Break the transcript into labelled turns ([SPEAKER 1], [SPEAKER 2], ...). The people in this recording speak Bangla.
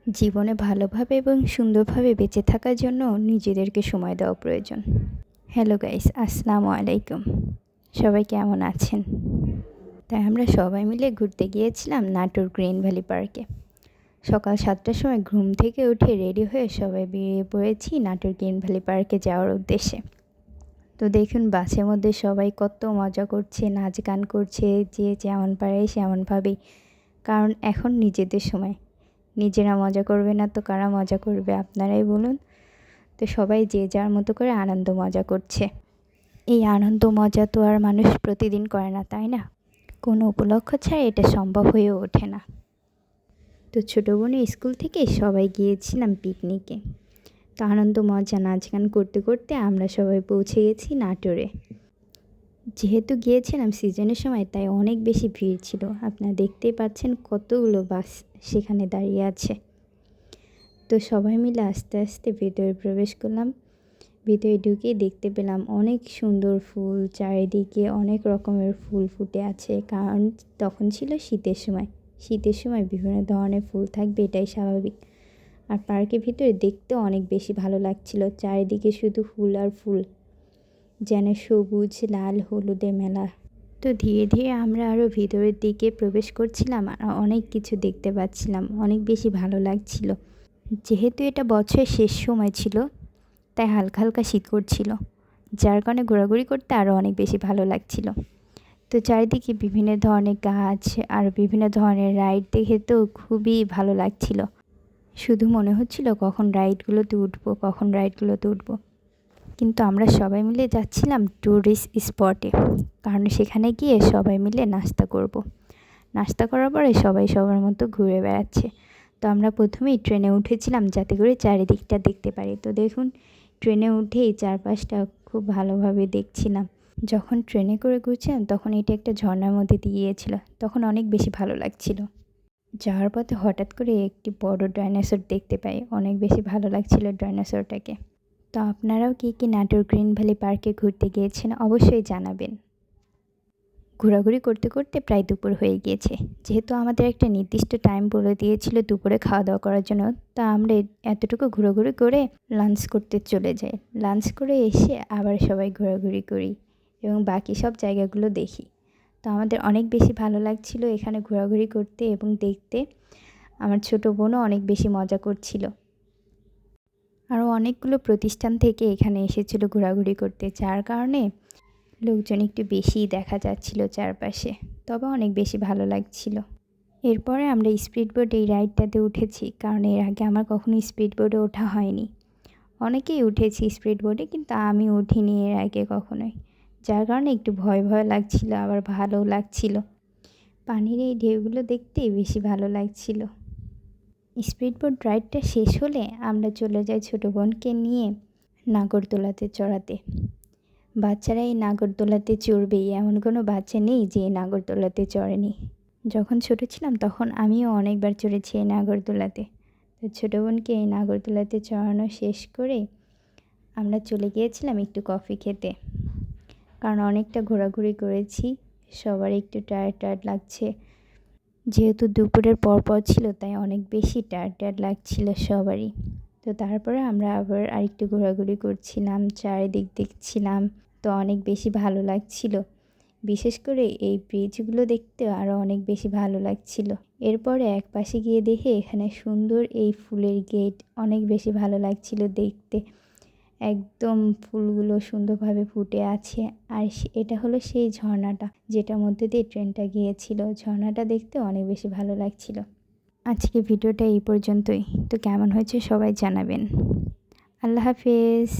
[SPEAKER 1] জীবনে ভালোভাবে এবং সুন্দরভাবে বেঁচে থাকার জন্য নিজেদেরকে সময় দেওয়া প্রয়োজন। হ্যালো গাইস, আসসালামু আলাইকুম। সবাই কেমন আছেন? তাই আমরা সবাই মিলে ঘুরতে গিয়েছিলাম নাটোর গ্রিন ভ্যালি পার্কে। সকাল 7টার সময় ঘুম থেকে উঠে রেডি হয়ে সবাই বেরিয়ে পড়েছি নাটোর গ্রিন ভ্যালি পার্কে যাওয়ার উদ্দেশ্যে। তো দেখুন বাসের মধ্যে সবাই কত মজা করছে, নাচ গান করছে, যে যেমন পারে সেমনভাবেই। কারণ এখন নিজেদের সময়, নিজেরা মজা করবে না তো কারা মজা করবে আপনারাই বলুন। তো সবাই যে যার মতো করে আনন্দ মজা করছে। এই আনন্দ মজা তো আর মানুষ প্রতিদিন করে না, তাই না? কোনো উপলক্ষ ছাড়া এটা সম্ভব হয়ে ওঠে না। তো ছোটো বোনের স্কুল থেকে সবাই গিয়েছিলাম পিকনিকে। তো আনন্দ মজা নাচ গান করতে করতে আমরা সবাই পৌঁছে গেছি নাটোরে। যেহেতু গিয়েছিলাম সিজনের সময়, তাই অনেক বেশি ভিড় ছিল। আপনারা দেখতেই পাচ্ছেন কতগুলো বাস সেখানে দাঁড়িয়ে আছে। তো সবাই মিলে আস্তে আস্তে ভেতরে প্রবেশ করলাম। ভিতরে ঢুকেই দেখতে পেলাম অনেক সুন্দর ফুল, চারিদিকে অনেক রকমের ফুল ফুটে আছে। কারণ তখন ছিল শীতের সময়। শীতের সময় বিভিন্ন ধরনের ফুল থাকবে, এটাই স্বাভাবিক। আর পার্কের ভিতরে দেখতেও অনেক বেশি ভালো লাগছিল। চারিদিকে শুধু ফুল আর ফুল, যেন সবুজ লাল হলুদের মেলা। তো ধীরে ধীরে আমরা আরও ভিতরের দিকে প্রবেশ করছিলাম আর অনেক কিছু দেখতে পাচ্ছিলাম। অনেক বেশি ভালো লাগছিল। যেহেতু এটা বছরের শেষ সময় ছিল, তাই হালকা হালকা শীত করছিল, যার কারণে ঘোরাঘুরি করতে আরও অনেক বেশি ভালো লাগছিল। তো চারিদিকে বিভিন্ন ধরনের গাছ আর বিভিন্ন ধরনের রাইড দেখে তো খুবই ভালো লাগছিল। শুধু মনে হচ্ছিল কখন রাইডগুলোতে উঠবো। কিন্তু আমরা সবাই মিলে যাচ্ছিলাম ট্যুরিস্ট স্পটে, কারণ সেখানে গিয়ে সবাই মিলে নাস্তা করব। নাস্তা করার পরে সবাই সবার মতো ঘুরে বেড়াচ্ছে। তো আমরা প্রথমেই ট্রেনে উঠেছিলাম যাতে করে চারিদিকটা দেখতে পারি। তো দেখুন, ট্রেনে উঠেই চারপাশটা খুব ভালোভাবে দেখছিলাম। যখন ট্রেনে করে ঘুরছিলাম তখন এটা একটা ঝর্ণার মধ্যে দিয়ে গিয়েছিল, তখন অনেক বেশি ভালো লাগছিল। যাওয়ার পথে হঠাৎ করে একটি বড় ডাইনোসর দেখতে পাই, অনেক বেশি ভালো লাগছিল ডাইনোসরটাকে। তো আপনারাও কি নাটোর গ্রিন ভ্যালি পার্কে ঘুরতে গিয়েছেন অবশ্যই জানাবেন। ঘোরাঘুরি করতে করতে প্রায় দুপুর হয়ে গিয়েছে। যেহেতু আমাদের একটা নির্দিষ্ট টাইম বলে দিয়েছিল দুপুরে খাওয়া দাওয়া করার জন্য, তা আমরা এতটুকু ঘোরাঘুরি করে লাঞ্চ করতে চলে যাই। লাঞ্চ করে এসে আবার সবাই ঘোরাঘুরি করি এবং বাকি সব জায়গাগুলো দেখি। তো আমাদের অনেক বেশি ভালো লাগছিল এখানে ঘোরাঘুরি করতে এবং দেখতে। আমার ছোটো বোনও অনেক বেশি মজা করছিল। আরও অনেকগুলো প্রতিষ্ঠান থেকে এখানে এসেছিল ঘোরাঘুরি করতে, যার কারণে লোকজন একটু বেশিই দেখা যাচ্ছিল চারপাশে, তবে অনেক বেশি ভালো লাগছিল। এরপরে আমরা স্পিড বোট এই রাইডটাতে উঠেছি, কারণ এর আগে আমার কখনো স্পিড বোটে ওঠা হয়নি। অনেকেই উঠেছি স্পিড বোটে, কিন্তু আমি উঠিনি এর আগে কখনোই, যার কারণে একটু ভয় ভয় লাগছিল, আবার ভালোও লাগছিল। পানির এই ঢেউগুলো দেখতেই বেশি ভালো লাগছিল। স্পিড বোট রাইডটা শেষ হলে আমরা চলে যাই ছোটো বোনকে নিয়ে নাগরদোলাতে চড়াতে। বাচ্চারা এই নাগরদোলাতে চড়বেই, এমন কোনো বাচ্চা নেই যে নাগরদোলাতে চড়েনি। যখন ছোটো ছিলাম তখন আমিও অনেকবার চড়েছি এই নাগরদোলাতে। তো ছোটো বোনকে এই নাগরদোলাতে চড়ানো শেষ করে আমরা চলে গিয়েছিলাম একটু কফি খেতে, কারণ অনেকটা ঘোরাঘুরি করেছি, সবার একটু টায়ার্ড লাগছে। যেহেতু দুপুরের পর ছিল, তাই অনেক বেশি টায়ার্ড লাগছিল সবারই। তো তারপরে আমরা আবার আরেকটু ঘোরাঘুরি করছিলাম, চারিদিক দেখছিলাম। তো অনেক বেশি ভালো লাগছিল, বিশেষ করে এই ব্রিজগুলো দেখতে আরও অনেক বেশি ভালো লাগছিল। এরপরে এক পাশে গিয়ে দেখে এখানে সুন্দর এই ফুলের গেট, অনেক বেশি ভালো লাগছিল দেখতে। একদম ফুলগুলো সুন্দরভাবে ফুটে আছে। আর এটা হলো সেই ঝর্ণাটা যেটার মধ্যে দিয়ে ট্রেনটা গিয়েছিল। ঝর্ণাটা দেখতে অনেক বেশি ভালো লাগছিল। আজকে ভিডিওটা এই পর্যন্তই। তো কেমন হয়েছে সবাই জানাবেন। আল্লাহ হাফেজ।